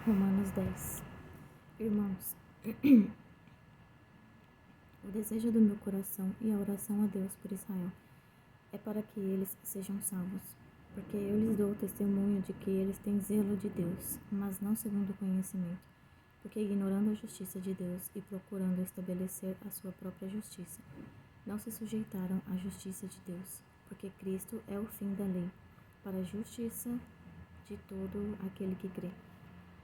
Romanos 10. Irmãos, o desejo do meu coração e a oração a Deus por Israel é para que eles sejam salvos, porque eu lhes dou testemunho de que eles têm zelo de Deus, mas não segundo o conhecimento, porque ignorando a justiça de Deus e procurando estabelecer a sua própria justiça, não se sujeitaram à justiça de Deus, porque Cristo é o fim da lei, para a justiça de todo aquele que crê.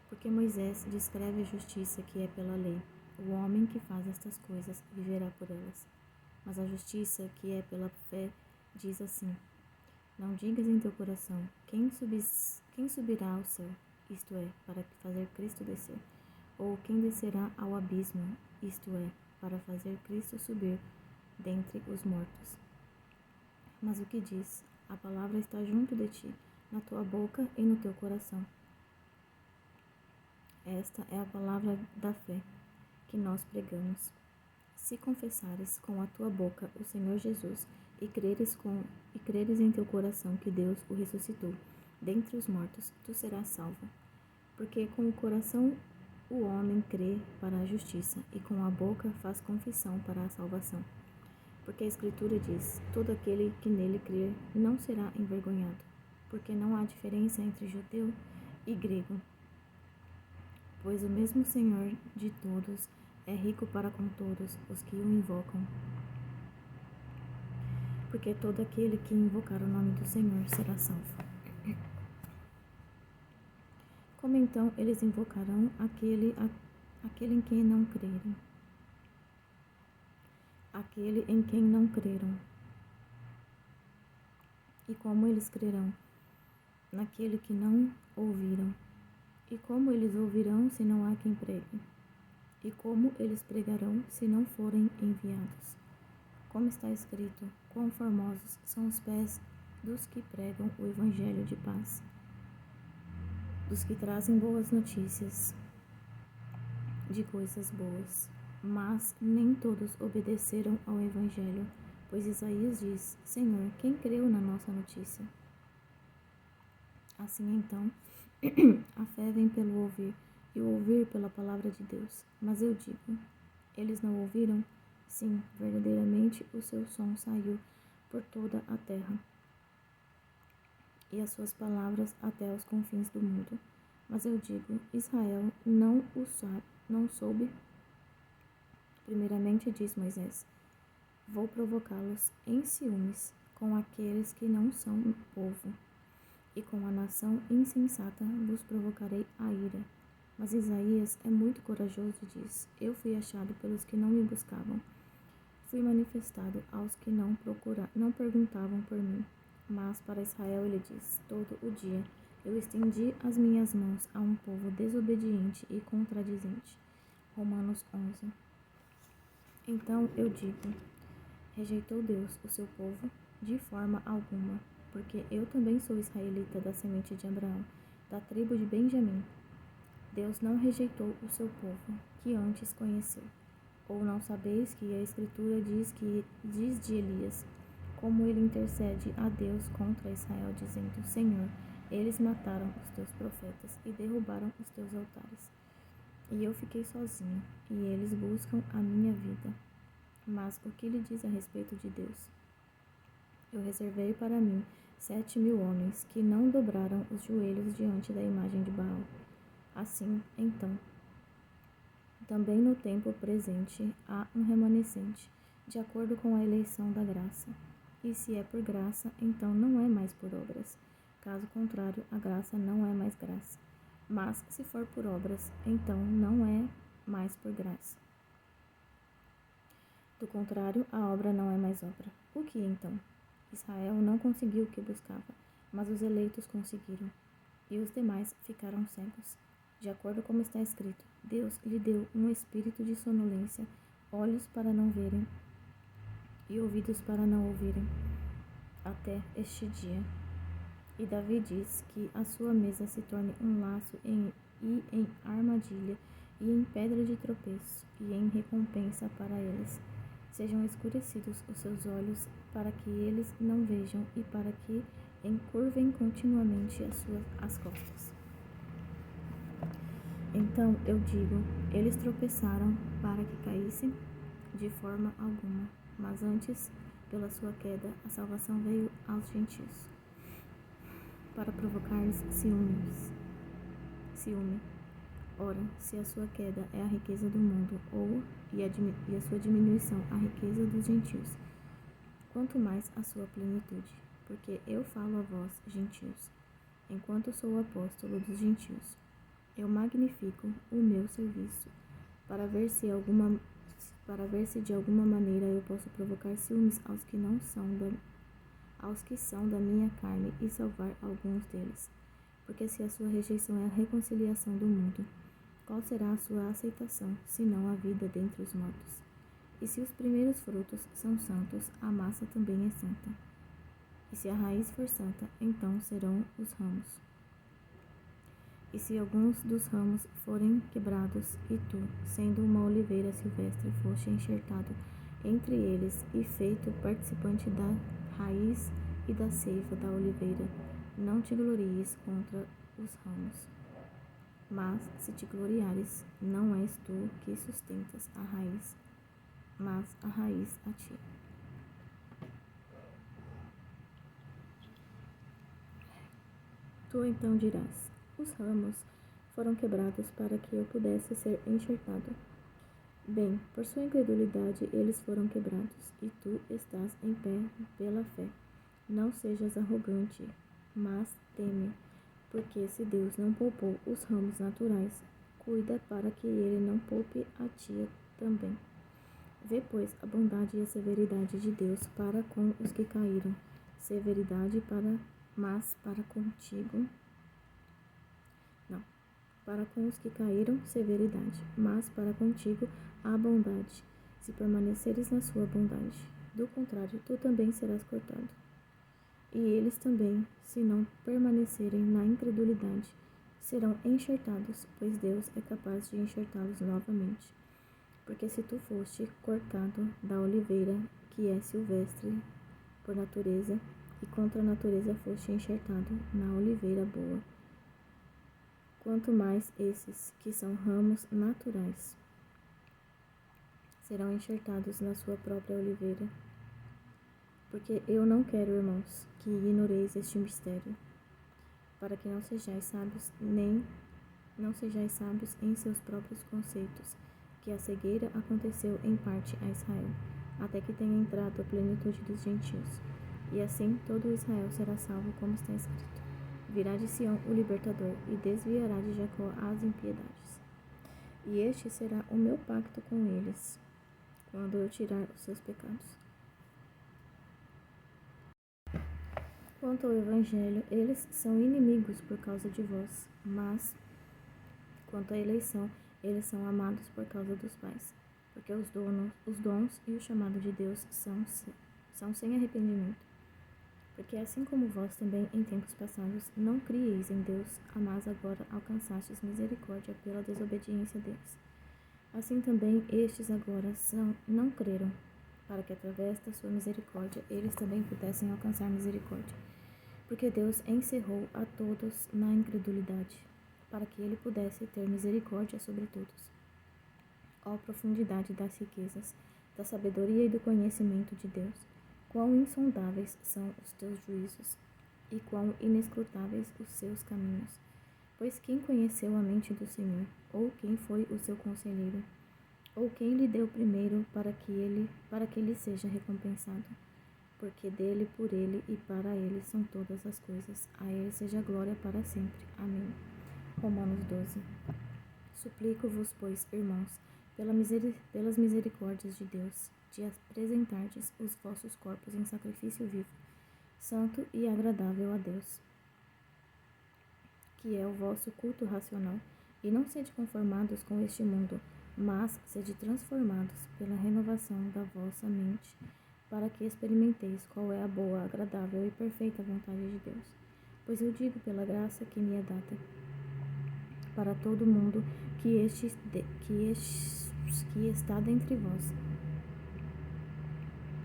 Porque Moisés descreve a justiça que é pela lei. O homem que faz estas coisas viverá por elas. Mas a justiça que é pela fé diz assim: não digas em teu coração, quem subirá ao céu, isto é, para fazer Cristo descer, ou quem descerá ao abismo, isto é, para fazer Cristo subir dentre os mortos. Mas o que diz? A palavra está junto de ti, na tua boca e no teu coração. Esta é a palavra da fé que nós pregamos. Se confessares com a tua boca o Senhor Jesus e creres em teu coração que Deus o ressuscitou dentre os mortos, tu serás salvo. Porque com o coração o homem crê para a justiça e com a boca faz confissão para a salvação. Porque a Escritura diz: todo aquele que nele crer não será envergonhado, porque não há diferença entre judeu e grego, pois o mesmo Senhor de todos é rico para com todos os que o invocam. Porque todo aquele que invocar o nome do Senhor será salvo. Como então eles invocarão aquele em quem não crerem? Aquele em quem não creram. E como eles crerão naquele que não ouviram? E como eles ouvirão se não há quem pregue? E como eles pregarão se não forem enviados? Como está escrito: quão formosos são os pés dos que pregam o evangelho de paz, dos que trazem boas notícias de coisas boas. Mas nem todos obedeceram ao evangelho, pois Isaías diz: Senhor, quem creu na nossa notícia? Assim então, a fé vem pelo ouvir, e o ouvir pela palavra de Deus. Mas eu digo: eles não ouviram? Sim, verdadeiramente o seu som saiu por toda a terra, e as suas palavras até os confins do mundo. Mas eu digo: Israel não soube. Primeiramente diz Moisés: vou provocá-los em ciúmes com aqueles que não são povo, e com a nação insensata vos provocarei a ira. Mas Isaías é muito corajoso e diz: eu fui achado pelos que não me buscavam. Fui manifestado aos que não perguntavam por mim. Mas para Israel ele diz: todo o dia eu estendi as minhas mãos a um povo desobediente e contradizente. Romanos 11. Então eu digo: rejeitou Deus o seu povo? De forma alguma, porque eu também sou israelita da semente de Abraão, da tribo de Benjamim. Deus não rejeitou o seu povo, que antes conheceu. Ou não sabeis que a Escritura diz de Elias, como ele intercede a Deus contra Israel, dizendo: Senhor, eles mataram os teus profetas e derrubaram os teus altares. E eu fiquei sozinho, e eles buscam a minha vida. Mas o que lhe diz a respeito de Deus? Eu reservei para mim 7.000 homens que não dobraram os joelhos diante da imagem de Baal. Assim, então, também no tempo presente há um remanescente, de acordo com a eleição da graça. E se é por graça, então não é mais por obras. Caso contrário, a graça não é mais graça. Mas se for por obras, então não é mais por graça. Do contrário, a obra não é mais obra. O que então? Israel não conseguiu o que buscava, mas os eleitos conseguiram. E os demais ficaram cegos. De acordo com está escrito, Deus lhe deu um espírito de sonolência, olhos para não verem e ouvidos para não ouvirem, até este dia. E Davi diz que a sua mesa se torne um laço e em armadilha, e em pedra de tropeço, e em recompensa para eles. Sejam escurecidos os seus olhos, para que eles não vejam, e para que encurvem continuamente as costas. Então eu digo, eles tropeçaram para que caíssem? De forma alguma, mas antes, pela sua queda, a salvação veio aos gentios, para provocar-lhes ciúme. Ora, se a sua queda é a riqueza do mundo, e a sua diminuição a riqueza dos gentios, quanto mais a sua plenitude, porque eu falo a vós, gentios, enquanto sou o apóstolo dos gentios, eu magnifico o meu serviço, para ver se de alguma maneira eu posso provocar ciúmes aos que são da minha carne e salvar alguns deles. Porque se a sua rejeição é a reconciliação do mundo, qual será a sua aceitação, senão a vida dentre os mortos? E se os primeiros frutos são santos, a massa também é santa. E se a raiz for santa, então serão os ramos. E se alguns dos ramos forem quebrados, e tu, sendo uma oliveira silvestre, foste enxertado entre eles e feito participante da raiz e da seiva da oliveira, não te glories contra os ramos. Mas, se te gloriares, não és tu que sustentas a raiz, mas a raiz a ti. Tu então dirás, os ramos foram quebrados para que eu pudesse ser enxertado. Bem, por sua incredulidade eles foram quebrados, e tu estás em pé pela fé. Não sejas arrogante, mas teme, porque se Deus não poupou os ramos naturais, cuida para que ele não poupe a ti também. Vê, pois, a bondade e a severidade de Deus para com os que caíram, para com os que caíram, severidade, mas para contigo a bondade, se permaneceres na sua bondade. Do contrário, tu também serás cortado. E eles também, se não permanecerem na incredulidade, serão enxertados, pois Deus é capaz de enxertá-los novamente. Porque se tu foste cortado da oliveira, que é silvestre por natureza, e contra a natureza foste enxertado na oliveira boa, quanto mais esses, que são ramos naturais, serão enxertados na sua própria oliveira. Porque eu não quero, irmãos, que ignoreis este mistério, para que não sejais sábios em seus próprios conceitos, que a cegueira aconteceu em parte a Israel, até que tenha entrado a plenitude dos gentios. E assim todo Israel será salvo, como está escrito. Virá de Sião o libertador, e desviará de Jacó as impiedades. E este será o meu pacto com eles, quando eu tirar os seus pecados. Quanto ao Evangelho, eles são inimigos por causa de vós, mas, quanto à eleição, eles são amados por causa dos pais, porque os dons e o chamado de Deus são sem arrependimento. Porque assim como vós também em tempos passados não crieis em Deus, mas agora alcançastes misericórdia pela desobediência deles, assim também estes agora não creram, para que através da sua misericórdia eles também pudessem alcançar misericórdia. Porque Deus encerrou a todos na incredulidade, para que ele pudesse ter misericórdia sobre todos. Ó profundidade das riquezas, da sabedoria e do conhecimento de Deus! Quão insondáveis são os teus juízos, e quão inescrutáveis os seus caminhos! Pois quem conheceu a mente do Senhor, ou quem foi o seu conselheiro, ou quem lhe deu primeiro para que lhe seja recompensado? Porque dele, por ele e para ele são todas as coisas. A ele seja a glória para sempre. Amém. Romanos 12. Suplico-vos, pois, irmãos, pelas misericórdias de Deus, de apresentardes os vossos corpos em sacrifício vivo, santo e agradável a Deus, que é o vosso culto racional. E não sede conformados com este mundo, mas sede transformados pela renovação da vossa mente, para que experimenteis qual é a boa, agradável e perfeita vontade de Deus. Pois eu digo pela graça que me é dada para todo mundo que está dentre vós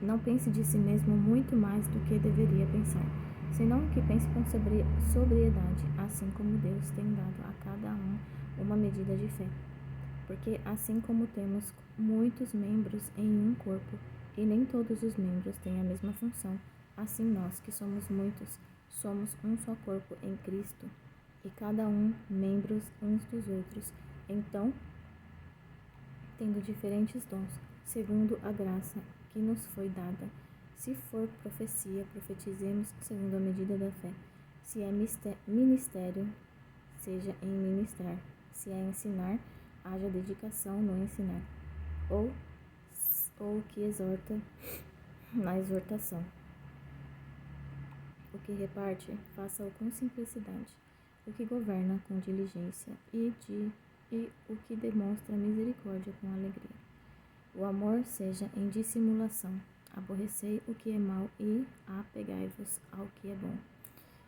não pense de si mesmo muito mais do que deveria pensar, senão que pense com sobriedade, assim como Deus tem dado a cada um uma mesma medida de fé. Porque assim como temos muitos membros em um corpo, e nem todos os membros têm a mesma função, assim nós, que somos muitos, somos um só corpo em Cristo, e cada um membros uns dos outros. Então, tendo diferentes dons, segundo a graça que nos foi dada, se for profecia, profetizemos segundo a medida da fé. Se é ministério, seja em ministrar. Se é ensinar, haja dedicação no ensinar. Ou o que exorta, na exortação. O que reparte, faça-o com simplicidade. O que governa, com diligência. E o que demonstra misericórdia, com alegria. O amor seja em dissimulação. Aborrecei o que é mau e apegai-vos ao que é bom.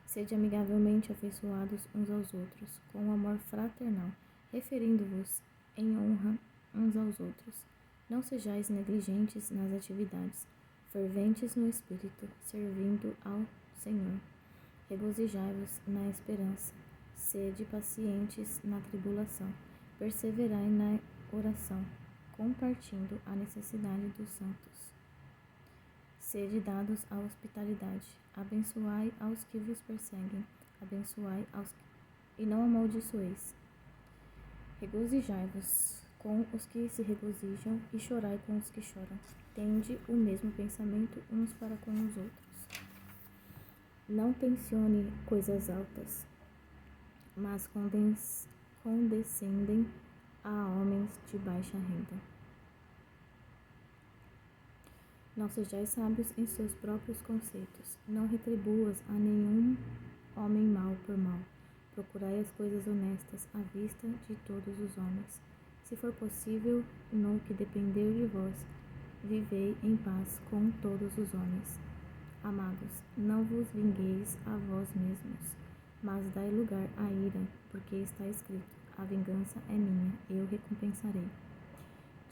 Sede amigavelmente afeiçoados uns aos outros, com amor fraternal, referindo-vos em honra uns aos outros. Não sejais negligentes nas atividades, ferventes no espírito, servindo ao Senhor. Regozijai-vos na esperança, sede pacientes na tribulação, perseverai na oração, compartindo a necessidade dos santos. Sede dados à hospitalidade, abençoai aos que vos perseguem, abençoai aos e não amaldiçoeis. Regozijai-vos com os que se regozijam e chorai com os que choram. Tende o mesmo pensamento uns para com os outros. Não tencione coisas altas, mas condescendem a homens de baixa renda. Não sejais sábios em seus próprios conceitos. Não retribuas a nenhum homem mal por mal. Procurai as coisas honestas à vista de todos os homens. Se for possível, no que depender de vós, vivei em paz com todos os homens. Amados, não vos vingueis a vós mesmos, mas dai lugar à ira, porque está escrito: a vingança é minha, eu recompensarei,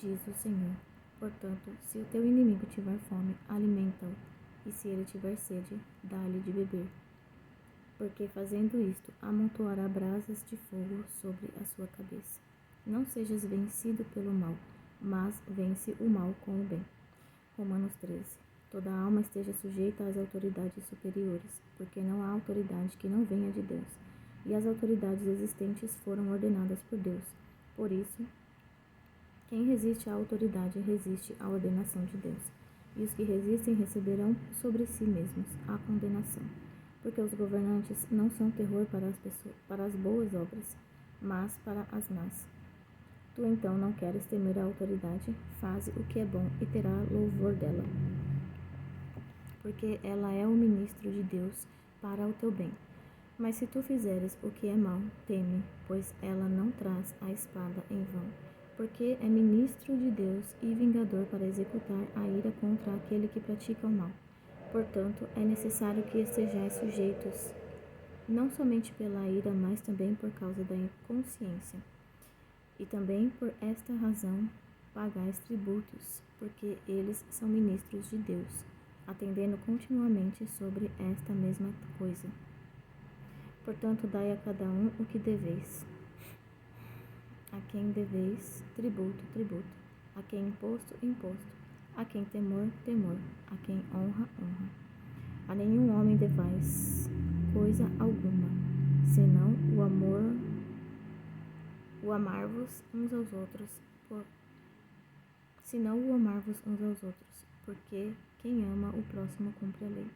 diz o Senhor. Portanto, se o teu inimigo tiver fome, alimenta-o, e se ele tiver sede, dá-lhe de beber. Porque fazendo isto, amontoará brasas de fogo sobre a sua cabeça. Não sejas vencido pelo mal, mas vence o mal com o bem. Romanos 13. Toda alma esteja sujeita às autoridades superiores, porque não há autoridade que não venha de Deus, e as autoridades existentes foram ordenadas por Deus. Por isso, quem resiste à autoridade resiste à ordenação de Deus, e os que resistem receberão sobre si mesmos a condenação, porque os governantes não são terror para as pessoas, para as boas obras, mas para as más. Tu então não queres temer a autoridade, faze o que é bom e terá louvor dela, porque ela é o ministro de Deus para o teu bem. Mas se tu fizeres o que é mal, teme, pois ela não traz a espada em vão, porque é ministro de Deus e vingador para executar a ira contra aquele que pratica o mal. Portanto, é necessário que estejais sujeitos, não somente pela ira, mas também por causa da inconsciência. E também por esta razão pagais tributos, porque eles são ministros de Deus, atendendo continuamente sobre esta mesma coisa. Portanto, dai a cada um o que deveis. A quem deveis tributo, tributo. A quem imposto, imposto. A quem temor, temor. A quem honra, honra. A nenhum homem devais coisa alguma, senão o amar-vos uns aos outros, porque quem ama o próximo cumpre a lei.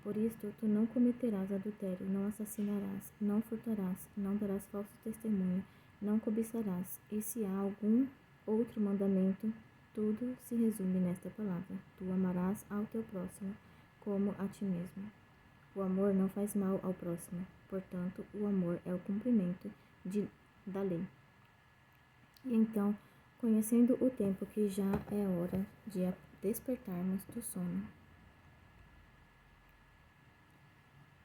Por isto, tu não cometerás adultério, não assassinarás, não furtarás, não darás falso testemunho, não cobiçarás. E se há algum outro mandamento, tudo se resume nesta palavra: tu amarás ao teu próximo como a ti mesmo. O amor não faz mal ao próximo, portanto, o amor é o cumprimento da lei. E então, conhecendo o tempo que já é hora de despertarmos do sono,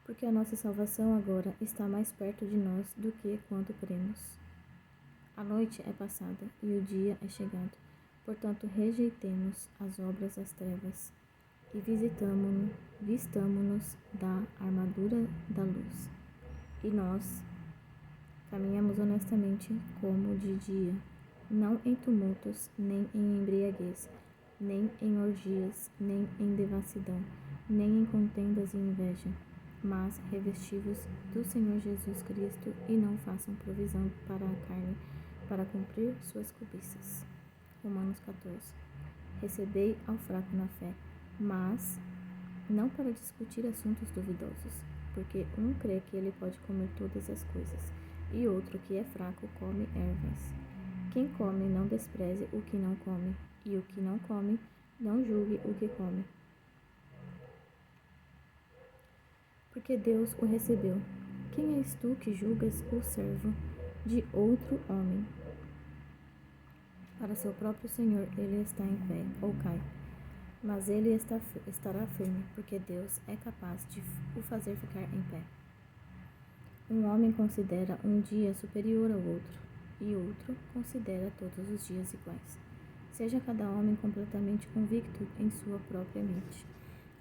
porque a nossa salvação agora está mais perto de nós do que quando cremos. A noite é passada e o dia é chegado. Portanto, rejeitemos as obras das trevas e vistamo-nos da armadura da luz. E nós, Caminhamos honestamente como de dia, não em tumultos, nem em embriaguez, nem em orgias, nem em devassidão, nem em contendas e inveja, mas revestivos do Senhor Jesus Cristo e não façam provisão para a carne, para cumprir suas cobiças. Romanos 14. Recebei ao fraco na fé, mas não para discutir assuntos duvidosos, porque um crê que ele pode comer todas as coisas, e outro que é fraco come ervas. Quem come não despreze o que não come, e o que não come não julgue o que come, porque Deus o recebeu. Quem és tu que julgas o servo de outro homem? Para seu próprio Senhor ele está em pé, ou cai, mas ele estará firme, porque Deus é capaz de o fazer ficar em pé. Um homem considera um dia superior ao outro, e outro considera todos os dias iguais. Seja cada homem completamente convicto em sua própria mente.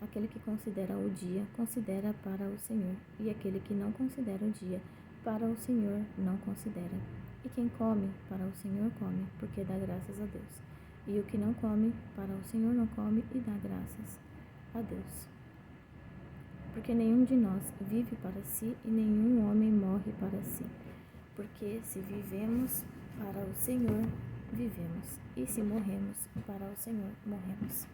Aquele que considera o dia, considera para o Senhor, e aquele que não considera o dia, para o Senhor não considera. E quem come, para o Senhor come, porque dá graças a Deus. E o que não come, para o Senhor não come e dá graças a Deus. Porque nenhum de nós vive para si e nenhum homem morre para si. Porque se vivemos, para o Senhor vivemos, e se morremos, para o Senhor morremos.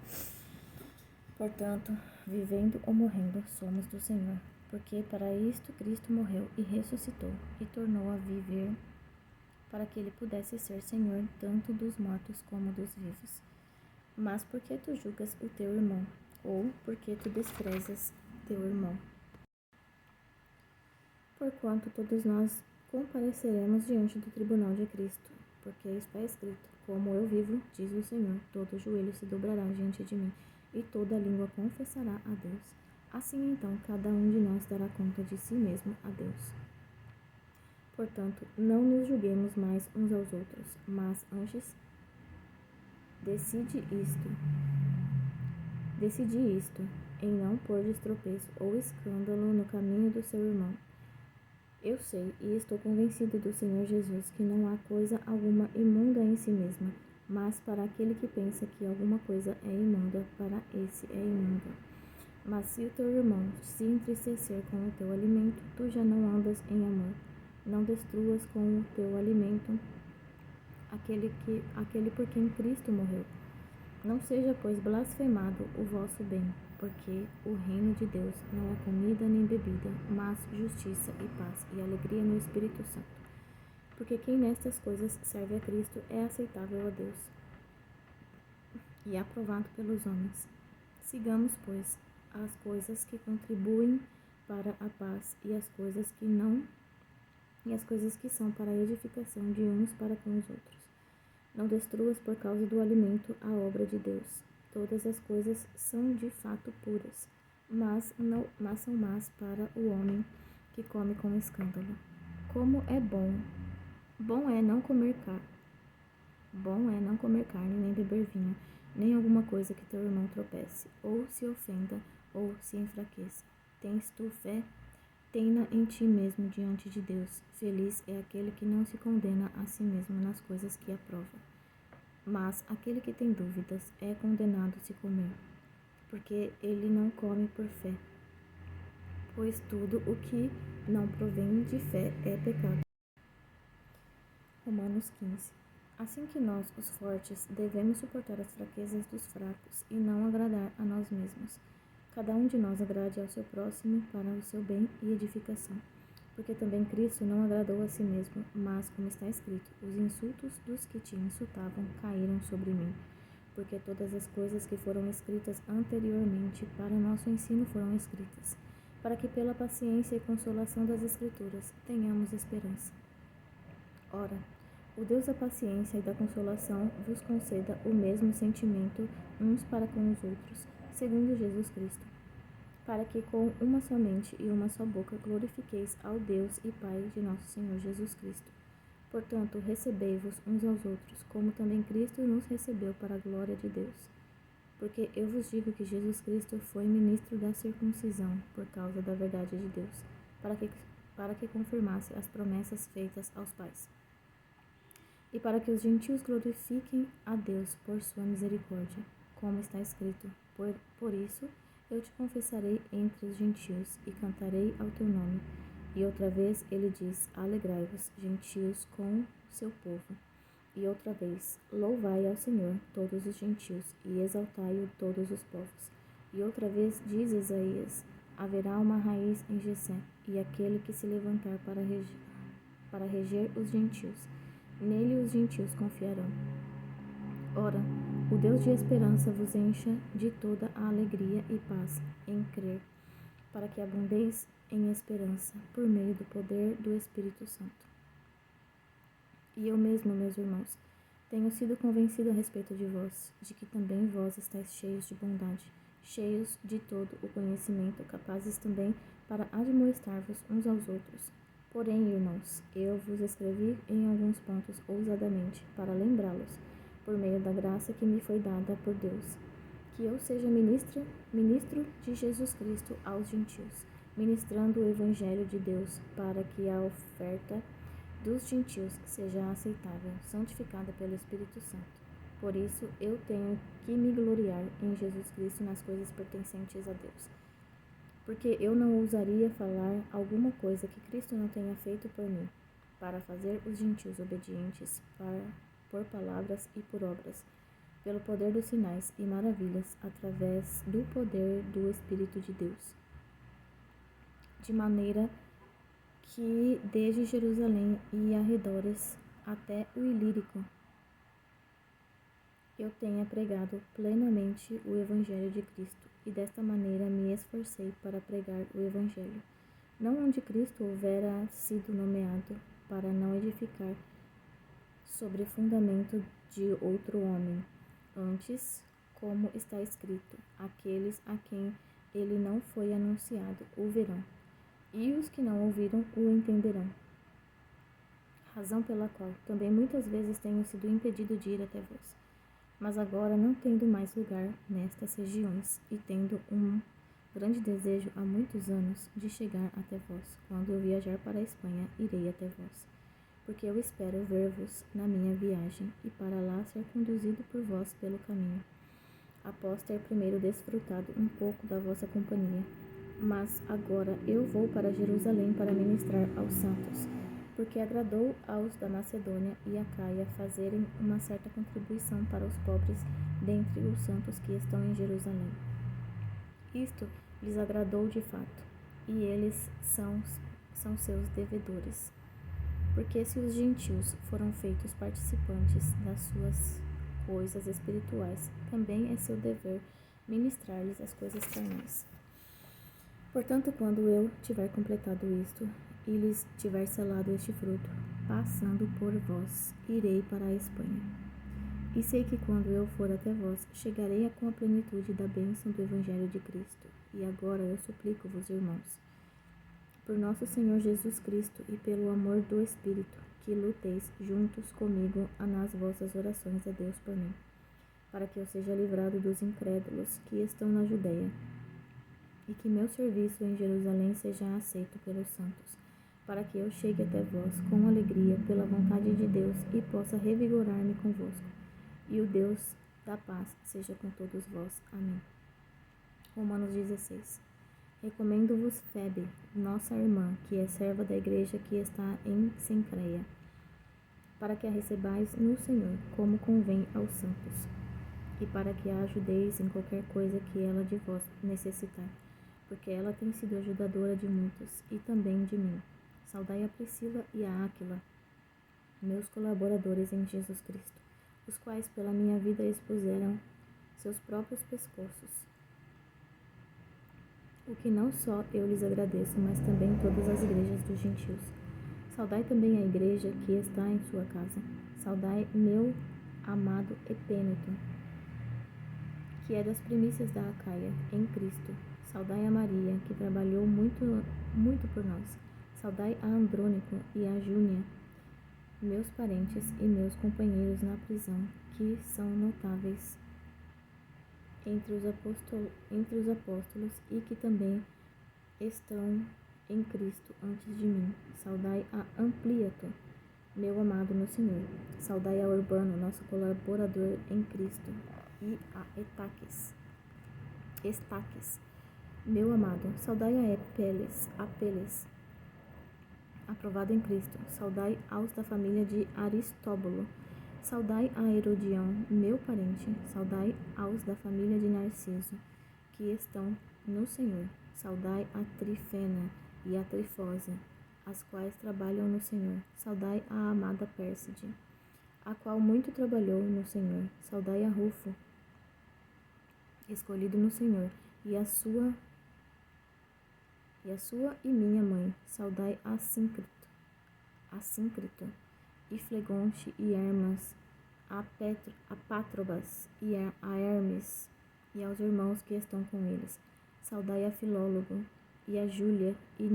Portanto, vivendo ou morrendo, somos do Senhor, porque para isto Cristo morreu e ressuscitou, e tornou a viver, para que ele pudesse ser Senhor tanto dos mortos como dos vivos. Mas por que tu julgas o teu irmão? Ou por que tu desprezas teu irmão? Porquanto todos nós compareceremos diante do tribunal de Cristo, porque está escrito: como eu vivo, diz o Senhor, todo joelho se dobrará diante de mim, e toda língua confessará a Deus. Assim então, cada um de nós dará conta de si mesmo a Deus. Portanto, não nos julguemos mais uns aos outros, mas antes decidi isto, em não pôr de tropeço ou escândalo no caminho do seu irmão. Eu sei e estou convencido do Senhor Jesus que não há coisa alguma imunda em si mesma, mas para aquele que pensa que alguma coisa é imunda, para esse é imunda. Mas se o teu irmão se entristecer com o teu alimento, tu já não andas em amor. Não destruas com o teu alimento aquele por quem Cristo morreu. Não seja, pois, blasfemado o vosso bem, porque o reino de Deus não é comida nem bebida, mas justiça e paz e alegria no Espírito Santo. Porque quem nestas coisas serve a Cristo é aceitável a Deus e aprovado pelos homens. Sigamos, pois, as coisas que contribuem para a paz e as coisas que não, e as coisas que são para a edificação de uns para com os outros. Não destruas por causa do alimento a obra de Deus. Todas as coisas são de fato puras, mas são más para o homem que come com escândalo. Como é bom é não comer carne, nem beber vinho, nem alguma coisa que teu irmão tropece, ou se ofenda, ou se enfraqueça. Tens tu fé? Tem-na em ti mesmo diante de Deus. Feliz é aquele que não se condena a si mesmo nas coisas que aprova. Mas aquele que tem dúvidas é condenado se comer, porque ele não come por fé. Pois tudo o que não provém de fé é pecado. Romanos 15. Assim que nós, os fortes, devemos suportar as fraquezas dos fracos e não agradar a nós mesmos. Cada um de nós agrade ao seu próximo para o seu bem e edificação. Porque também Cristo não agradou a si mesmo, mas, como está escrito, os insultos dos que te insultavam caíram sobre mim. Porque todas as coisas que foram escritas anteriormente para nosso ensino foram escritas, para que pela paciência e consolação das Escrituras tenhamos esperança. Ora, o Deus da paciência e da consolação vos conceda o mesmo sentimento uns para com os outros, segundo Jesus Cristo, para que com uma só mente e uma só boca glorifiqueis ao Deus e Pai de nosso Senhor Jesus Cristo. Portanto, recebei-vos uns aos outros, como também Cristo nos recebeu para a glória de Deus. Porque eu vos digo que Jesus Cristo foi ministro da circuncisão por causa da verdade de Deus, para que confirmasse as promessas feitas aos pais, e para que os gentios glorifiquem a Deus por sua misericórdia, como está escrito: por isso eu te confessarei entre os gentios e cantarei ao teu nome. E outra vez ele diz: alegrai-vos, gentios, com seu povo. E outra vez: louvai ao Senhor todos os gentios, e exaltai-o todos os povos. E outra vez diz Isaías: haverá uma raiz em Jessé, e aquele que se levantar para reger os gentios. Nele os gentios confiarão. Ora, o Deus de esperança vos encha de toda a alegria e paz em crer, para que abundeis em esperança, por meio do poder do Espírito Santo. E eu mesmo, meus irmãos, tenho sido convencido a respeito de vós, de que também vós estáis cheios de bondade, cheios de todo o conhecimento, capazes também para admoestar-vos uns aos outros. Porém, irmãos, eu vos escrevi em alguns pontos ousadamente, para lembrá-los, por meio da graça que me foi dada por Deus, que eu seja ministro de Jesus Cristo aos gentios, ministrando o Evangelho de Deus, para que a oferta dos gentios seja aceitável, santificada pelo Espírito Santo. Por isso, eu tenho que me gloriar em Jesus Cristo nas coisas pertencentes a Deus. Porque eu não ousaria falar alguma coisa que Cristo não tenha feito por mim, para fazer os gentios obedientes por palavras e por obras, pelo poder dos sinais e maravilhas, através do poder do Espírito de Deus. De maneira que desde Jerusalém e arredores até o Ilírico eu tenha pregado plenamente o Evangelho de Cristo, e desta maneira me esforcei para pregar o Evangelho, não onde Cristo houvera sido nomeado, para não edificar sobre fundamento de outro homem. Antes, como está escrito, aqueles a quem ele não foi anunciado o verão, e os que não ouviram o entenderão. Razão pela qual também muitas vezes tenho sido impedido de ir até vós. Mas agora, não tendo mais lugar nestas regiões, e tendo um grande desejo há muitos anos de chegar até vós, quando eu viajar para a Espanha, irei até vós, porque eu espero ver-vos na minha viagem, e para lá ser conduzido por vós pelo caminho, após ter primeiro desfrutado um pouco da vossa companhia. Mas agora eu vou para Jerusalém para ministrar aos santos, porque agradou aos da Macedônia e Acaia fazerem uma certa contribuição para os pobres dentre os santos que estão em Jerusalém. Isto lhes agradou de fato, e eles são seus devedores. Porque se os gentios foram feitos participantes das suas coisas espirituais, também é seu dever ministrar-lhes as coisas carnais. Portanto, quando eu tiver completado isto, e lhes tiver selado este fruto, passando por vós, irei para a Espanha. E sei que quando eu for até vós, chegarei com a plenitude da bênção do Evangelho de Cristo. E agora eu suplico-vos, irmãos, por nosso Senhor Jesus Cristo e pelo amor do Espírito, que luteis juntos comigo nas vossas orações a Deus por mim, para que eu seja livrado dos incrédulos que estão na Judeia, e que meu serviço em Jerusalém seja aceito pelos santos, para que eu chegue até vós com alegria pela vontade de Deus e possa revigorar-me convosco. E o Deus da paz seja com todos vós. Amém. Romanos 16. Recomendo-vos Febe, nossa irmã, que é serva da igreja que está em Cencreia, para que a recebais no Senhor, como convém aos santos, e para que a ajudeis em qualquer coisa que ela de vós necessitar, porque ela tem sido ajudadora de muitos, e também de mim. Saudai a Priscila e a Áquila, meus colaboradores em Jesus Cristo, os quais pela minha vida expuseram seus próprios pescoços. O que não só eu lhes agradeço, mas também todas as igrejas dos gentios. Saudai também a igreja que está em sua casa. Saudai meu amado Epêneto, que é das primícias da Acaia, em Cristo. Saudai a Maria, que trabalhou muito por nós. Saudai a Andrônico e a Júnia, meus parentes e meus companheiros na prisão, que são notáveis entre os apóstolos e que também estão em Cristo antes de mim. Saudai a Ampliato, meu amado no Senhor. Saudai a Urbano, nosso colaborador em Cristo, e a Estaques, meu amado. Saudai a Apeles, aprovado em Cristo. Saudai aos da família de Aristóbulo. Saudai a Herodião, meu parente. Saudai aos da família de Narciso, que estão no Senhor. Saudai a Trifena e a Trifosa, as quais trabalham no Senhor. Saudai a amada Pérside, a qual muito trabalhou no Senhor. Saudai a Rufo, escolhido no Senhor, e a sua e minha mãe. Saudai a Síncrito e Flegonte e Hermas, a Pátrobas e a Hermes, e aos irmãos que estão com eles. Saudai a Filólogo e a Júlia e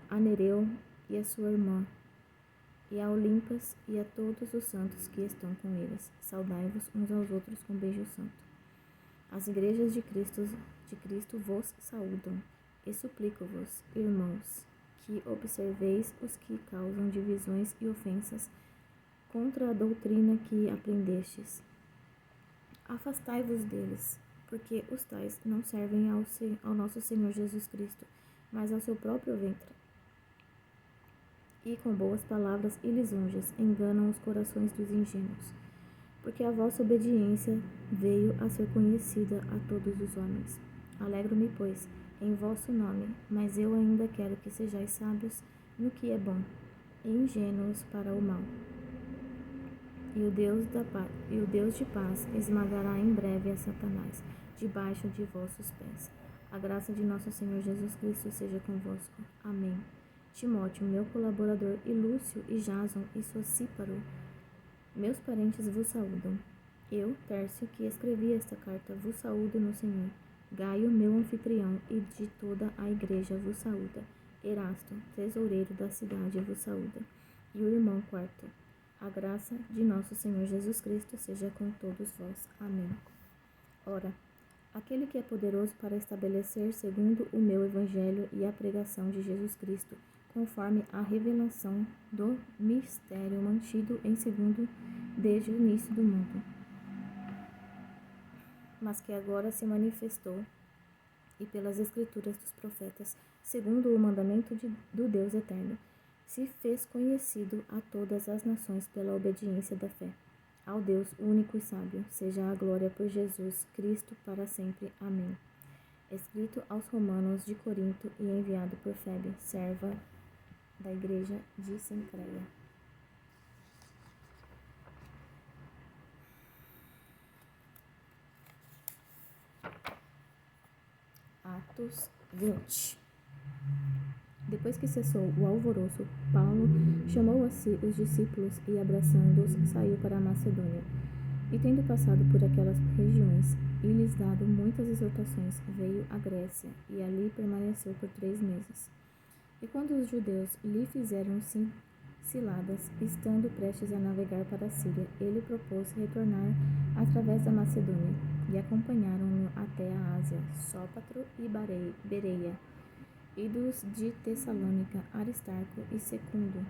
a Nereu e a sua irmã, e a Olimpas e a todos os santos que estão com eles. Saudai-vos uns aos outros com beijo santo. As igrejas de Cristo vos saúdam, e suplico-vos, irmãos, que observeis os que causam divisões e ofensas contra a doutrina que aprendestes. Afastai-vos deles, porque os tais não servem ao nosso Senhor Jesus Cristo, mas ao seu próprio ventre. E com boas palavras e lisonjas enganam os corações dos ingênuos. Porque a vossa obediência veio a ser conhecida a todos os homens. Alegro-me, pois, em vosso nome, mas eu ainda quero que sejais sábios no que é bom, e ingênuos para o mal. E o Deus de paz esmagará em breve a Satanás, debaixo de vossos pés. A graça de nosso Senhor Jesus Cristo seja convosco. Amém. Timóteo, meu colaborador, e Lúcio, e Jason, e Sosíparo, meus parentes vos saúdam. Eu, Tércio, que escrevi esta carta, vos saúdo no Senhor. Gaio, meu anfitrião, e de toda a igreja vos saúda. Erasto, tesoureiro da cidade, vos saúda. E o irmão Quarto. A graça de nosso Senhor Jesus Cristo seja com todos vós. Amém. Ora, aquele que é poderoso para estabelecer segundo o meu evangelho e a pregação de Jesus Cristo, conforme a revelação do mistério mantido em segundo desde o início do mundo, mas que agora se manifestou, e pelas escrituras dos profetas, segundo o mandamento do Deus eterno, se fez conhecido a todas as nações pela obediência da fé. Ao Deus único e sábio, seja a glória por Jesus Cristo para sempre. Amém. Escrito aos Romanos de Corinto e enviado por Febe, serva da igreja de Cencreia. Atos 20. Depois que cessou o alvoroço, Paulo chamou a si os discípulos e, abraçando-os, saiu para a Macedônia. E tendo passado por aquelas regiões e lhes dado muitas exortações, veio à Grécia e ali permaneceu por 3 meses. E quando os judeus lhe fizeram ciladas, estando prestes a navegar para a Síria, ele propôs retornar através da Macedônia, e acompanharam-no até a Ásia, Sópatro e Bereia, e dos de Tessalônica, Aristarco e Secundo,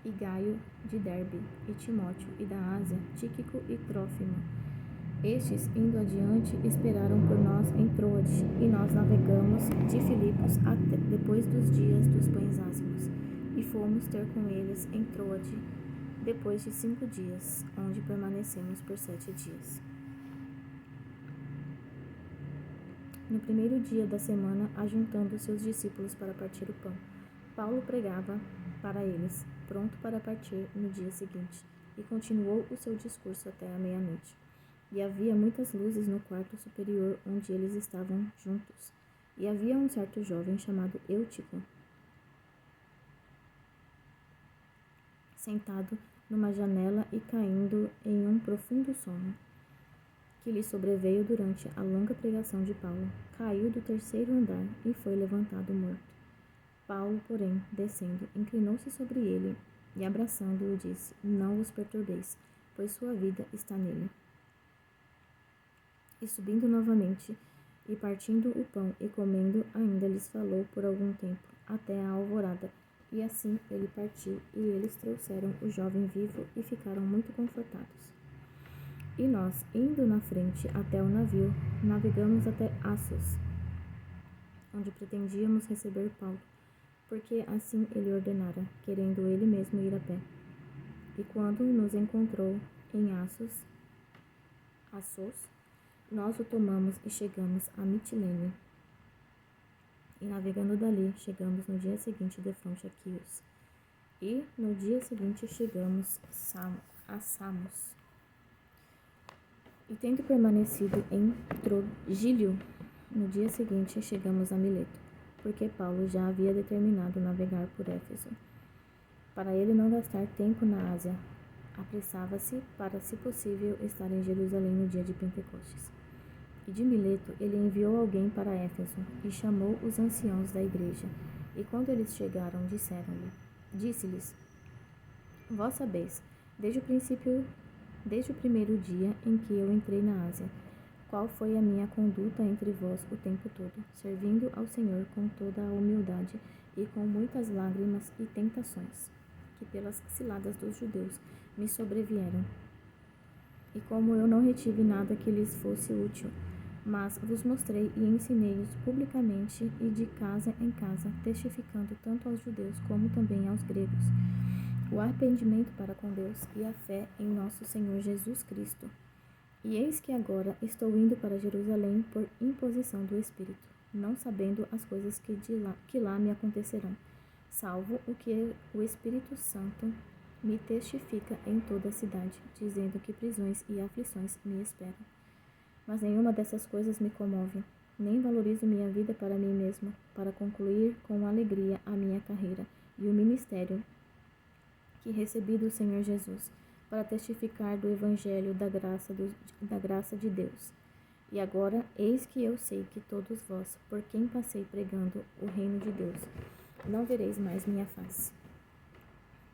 e Gaio de Derbe, e Timóteo, e da Ásia, Tíquico e Trófimo. Estes, indo adiante, esperaram por nós em Troade, e nós navegamos de Filipos até depois dos dias dos pães ázimos, e fomos ter com eles em Troade, depois de 5 dias, onde permanecemos por 7 dias. No primeiro dia da semana, ajuntando-se os discípulos para partir o pão, Paulo pregava para eles, pronto para partir no dia seguinte, e continuou o seu discurso até a meia-noite. E havia muitas luzes no quarto superior onde eles estavam juntos. E havia um certo jovem chamado Eutico, sentado numa janela e caindo em um profundo sono, que lhe sobreveio durante a longa pregação de Paulo. Caiu do 3º andar e foi levantado morto. Paulo, porém, descendo, inclinou-se sobre ele e, abraçando-o, disse: Não os perturbeis, pois sua vida está nele. E subindo novamente, E partindo o pão e comendo, ainda lhes falou por algum tempo, até a alvorada. E assim ele partiu, e eles trouxeram o jovem vivo e ficaram muito confortados. E nós, indo na frente até o navio, navegamos até Assos, onde pretendíamos receber Paulo, porque assim ele ordenara, querendo ele mesmo ir a pé. E quando nos encontrou em Assos, nós o tomamos e chegamos a Mitilene. E navegando dali, chegamos no dia seguinte defronte a Quios. E no dia seguinte chegamos a Samos. E tendo permanecido em Trogílio, no dia seguinte chegamos a Mileto, porque Paulo já havia determinado navegar por Éfeso. Para ele não gastar tempo na Ásia, apressava-se para, se possível, estar em Jerusalém no dia de Pentecostes. E de Mileto ele enviou alguém para Éfeso e chamou os anciãos da igreja. E quando eles chegaram, disse-lhes: Vós sabeis, desde o primeiro dia em que eu entrei na Ásia, qual foi a minha conduta entre vós o tempo todo, servindo ao Senhor com toda a humildade e com muitas lágrimas e tentações, que pelas ciladas dos judeus me sobrevieram. E como eu não retive nada que lhes fosse útil, mas vos mostrei e ensinei-os publicamente e de casa em casa, testificando tanto aos judeus como também aos gregos, o arrependimento para com Deus e a fé em nosso Senhor Jesus Cristo. E eis que agora estou indo para Jerusalém por imposição do Espírito, não sabendo as coisas que lá me acontecerão, salvo o que o Espírito Santo me testifica em toda a cidade, dizendo que prisões e aflições me esperam. Mas nenhuma dessas coisas me comove, nem valorizo minha vida para mim mesmo, para concluir com alegria a minha carreira e o ministério que recebi do Senhor Jesus, para testificar do Evangelho da graça de Deus. E agora, eis que eu sei que todos vós, por quem passei pregando o reino de Deus, não vereis mais minha face.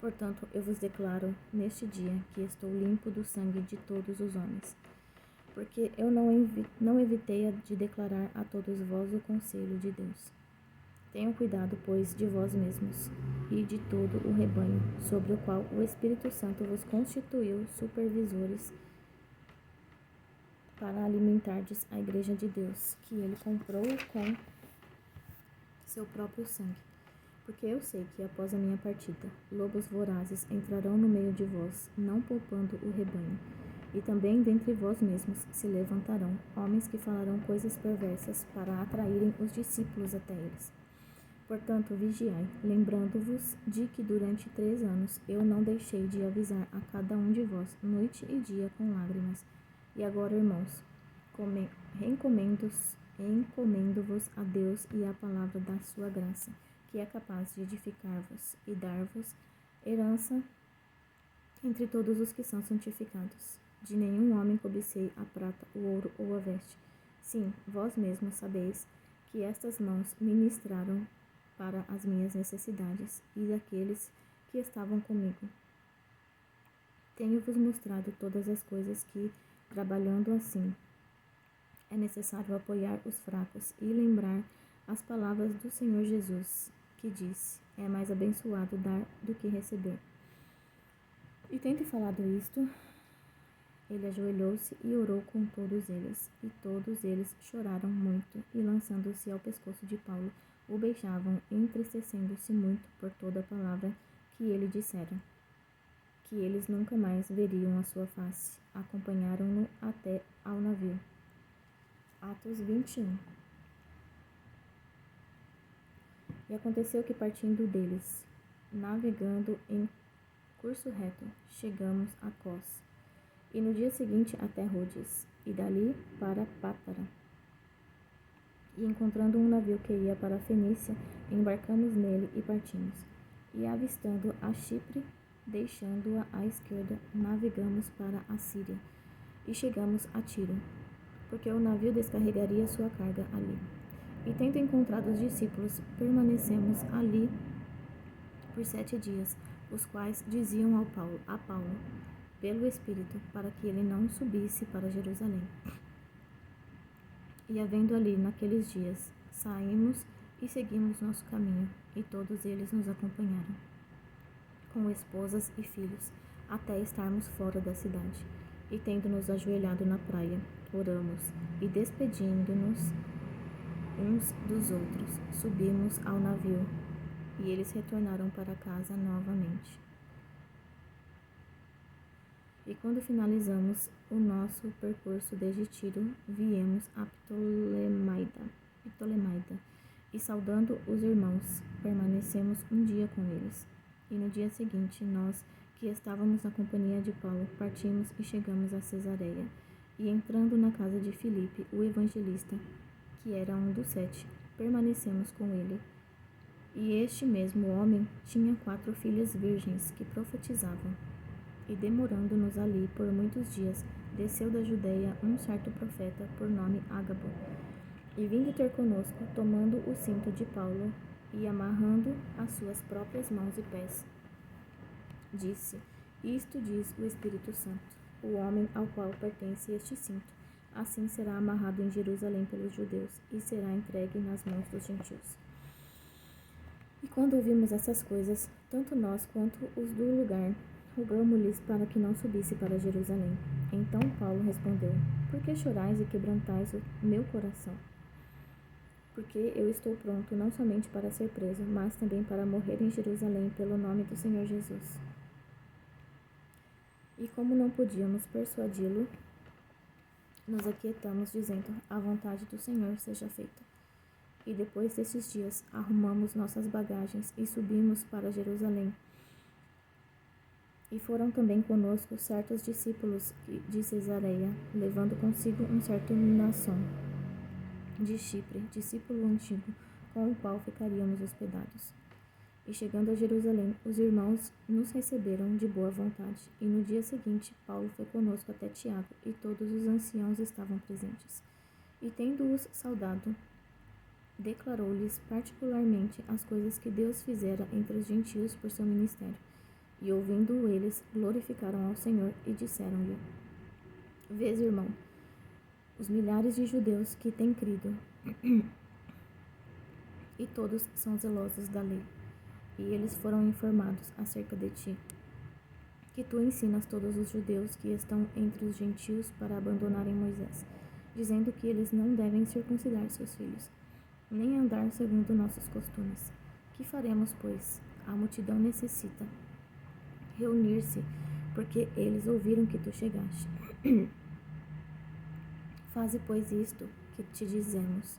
Portanto, eu vos declaro neste dia que estou limpo do sangue de todos os homens, porque eu não evitei de declarar a todos vós o conselho de Deus. Tenham cuidado, pois, de vós mesmos e de todo o rebanho, sobre o qual o Espírito Santo vos constituiu supervisores, para alimentardes a igreja de Deus, que ele comprou com seu próprio sangue. Porque eu sei que após a minha partida, lobos vorazes entrarão no meio de vós, não poupando o rebanho. E também dentre vós mesmos se levantarão homens que falarão coisas perversas para atraírem os discípulos até eles. Portanto, vigiai, lembrando-vos de que durante 3 anos eu não deixei de avisar a cada um de vós, noite e dia, com lágrimas. E agora, irmãos, encomendo-vos a Deus e à palavra da sua graça, que é capaz de edificar-vos e dar-vos herança entre todos os que são santificados. De nenhum homem cobicei a prata, o ouro ou a veste. Sim, vós mesmos sabeis que estas mãos ministraram para as minhas necessidades e daqueles que estavam comigo. Tenho-vos mostrado todas as coisas que, trabalhando assim, é necessário apoiar os fracos e lembrar as palavras do Senhor Jesus, que disse: é mais abençoado dar do que receber. E tendo falado isto, ele ajoelhou-se e orou com todos eles, e todos eles choraram muito, e lançando-se ao pescoço de Paulo, o beijavam, entristecendo-se muito por toda a palavra que ele dissera, que eles nunca mais veriam a sua face. Acompanharam-no até ao navio. Atos 21. E aconteceu que, partindo deles, navegando em curso reto, chegamos a Cós, e no dia seguinte até Rhodes, e dali para Pátara. E encontrando um navio que ia para a Fenícia, embarcamos nele e partimos. E avistando a Chipre, deixando-a à esquerda, navegamos para a Síria, e chegamos a Tiro, porque o navio descarregaria sua carga ali. E tendo encontrado os discípulos, permanecemos ali por 7 dias, os quais diziam a Paulo, pelo Espírito, para que ele não subisse para Jerusalém. E havendo ali naqueles dias, saímos e seguimos nosso caminho, e todos eles nos acompanharam, com esposas e filhos, até estarmos fora da cidade. E tendo-nos ajoelhado na praia, oramos, e despedindo-nos uns dos outros, subimos ao navio, e eles retornaram para casa novamente. E quando finalizamos o nosso percurso desde Tiro, viemos a Ptolemaida, e saudando os irmãos, permanecemos um dia com eles. E no dia seguinte, nós, que estávamos na companhia de Paulo, partimos e chegamos a Cesareia. E entrando na casa de Filipe, o evangelista, que era um dos 7, permanecemos com ele. E este mesmo homem tinha 4 filhas virgens que profetizavam. E demorando-nos ali por muitos dias, desceu da Judeia um certo profeta, por nome Ágabo, e vindo ter conosco, tomando o cinto de Paulo e amarrando as suas próprias mãos e pés, disse: Isto diz o Espírito Santo, o homem ao qual pertence este cinto, assim será amarrado em Jerusalém pelos judeus, e será entregue nas mãos dos gentios. E quando ouvimos essas coisas, tanto nós quanto os do lugar, rogamo-lhes para que não subisse para Jerusalém. Então Paulo respondeu: Por que chorais e quebrantais o meu coração? Porque eu estou pronto não somente para ser preso, mas também para morrer em Jerusalém pelo nome do Senhor Jesus. E como não podíamos persuadi-lo, nos aquietamos, dizendo: A vontade do Senhor seja feita. E depois desses dias, arrumamos nossas bagagens e subimos para Jerusalém. E foram também conosco certos discípulos de Cesareia, levando consigo um certo Mnason de Chipre, discípulo antigo, com o qual ficaríamos hospedados. E chegando a Jerusalém, os irmãos nos receberam de boa vontade. E no dia seguinte, Paulo foi conosco até Tiago, e todos os anciãos estavam presentes. E tendo-os saudado, declarou-lhes particularmente as coisas que Deus fizera entre os gentios por seu ministério. E ouvindo eles, glorificaram ao Senhor e disseram-lhe: Vês, irmão, os milhares de judeus que têm crido, e todos são zelosos da lei. E eles foram informados acerca de ti, que tu ensinas todos os judeus que estão entre os gentios para abandonarem Moisés, dizendo que eles não devem circuncidar seus filhos, nem andar segundo nossos costumes. Que faremos, pois? A multidão necessita reunir-se, porque eles ouviram que tu chegaste. Faze, pois, isto que te dizemos.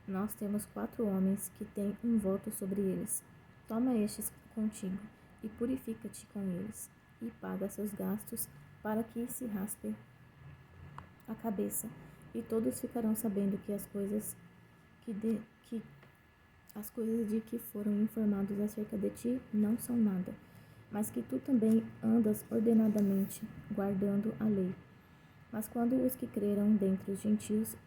Nós temos 4 homens que têm um voto sobre eles. Toma estes contigo, e purifica-te com eles, e paga seus gastos, para que se raspe a cabeça, e todos ficarão sabendo que as coisas de que foram informados acerca de ti não são nada, mas que tu também andas ordenadamente, guardando a lei. Mas quanto aos que creram dentre os gentios,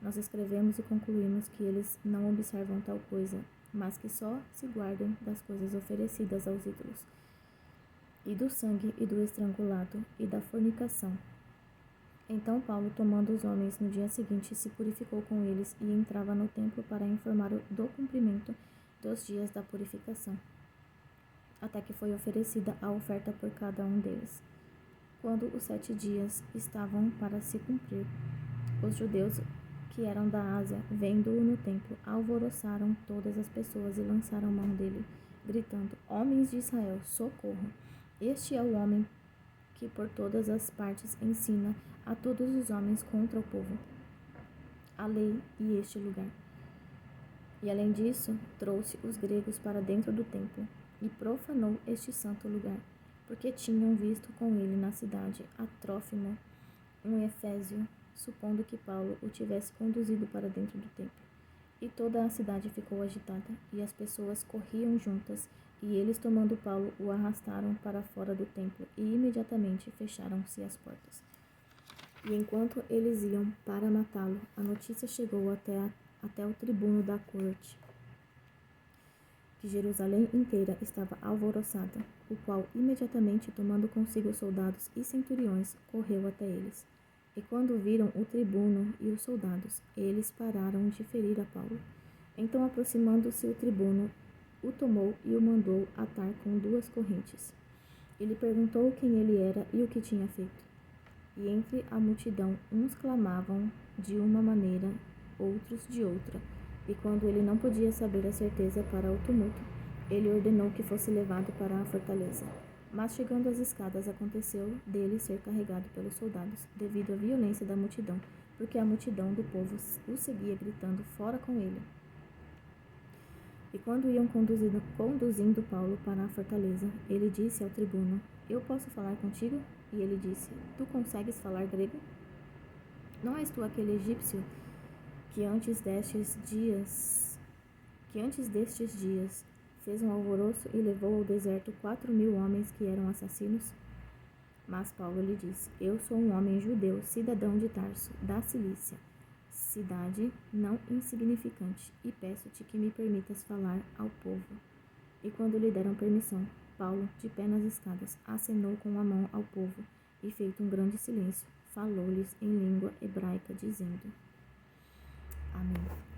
nós escrevemos e concluímos que eles não observam tal coisa, mas que só se guardam das coisas oferecidas aos ídolos, e do sangue, e do estrangulado, e da fornicação. Então Paulo, tomando os homens no dia seguinte, se purificou com eles, e entrava no templo para informar do cumprimento dos dias da purificação, até que foi oferecida a oferta por cada um deles. Quando os 7 dias estavam para se cumprir, os judeus que eram da Ásia, vendo-o no templo, alvoroçaram todas as pessoas e lançaram mão dele, gritando: Homens de Israel, socorro! Este é o homem que por todas as partes ensina a todos os homens contra o povo, a lei e este lugar. E além disso, trouxe os gregos para dentro do templo e profanou este santo lugar, porque tinham visto com ele na cidade a Trófimo, um efésio, supondo que Paulo o tivesse conduzido para dentro do templo. E toda a cidade ficou agitada, e as pessoas corriam juntas, e eles, tomando Paulo, o arrastaram para fora do templo, e imediatamente fecharam-se as portas. E enquanto eles iam para matá-lo, a notícia chegou até o tribuno da corte, que Jerusalém inteira estava alvoroçada, o qual, imediatamente tomando consigo soldados e centuriões, correu até eles. E quando viram o tribuno e os soldados, eles pararam de ferir a Paulo. Então, aproximando-se o tribuno, o tomou e o mandou atar com 2 correntes. Ele perguntou quem ele era e o que tinha feito. E entre a multidão, uns clamavam de uma maneira, outros de outra. E quando ele não podia saber a certeza para o tumulto, ele ordenou que fosse levado para a fortaleza. Mas chegando às escadas, aconteceu dele ser carregado pelos soldados, devido à violência da multidão, porque a multidão do povo o seguia gritando fora com ele. E quando iam conduzindo Paulo para a fortaleza, ele disse ao tribuno: Eu posso falar contigo? E ele disse: Tu consegues falar grego? Não és tu aquele egípcio que antes destes dias fez um alvoroço e levou ao deserto 4.000 homens que eram assassinos? Mas Paulo lhe disse: Eu sou um homem judeu, cidadão de Tarso, da Cilícia, cidade não insignificante, e peço-te que me permitas falar ao povo. E quando lhe deram permissão, Paulo, de pé nas escadas, acenou com a mão ao povo, e feito um grande silêncio, falou-lhes em língua hebraica, dizendo: Amém.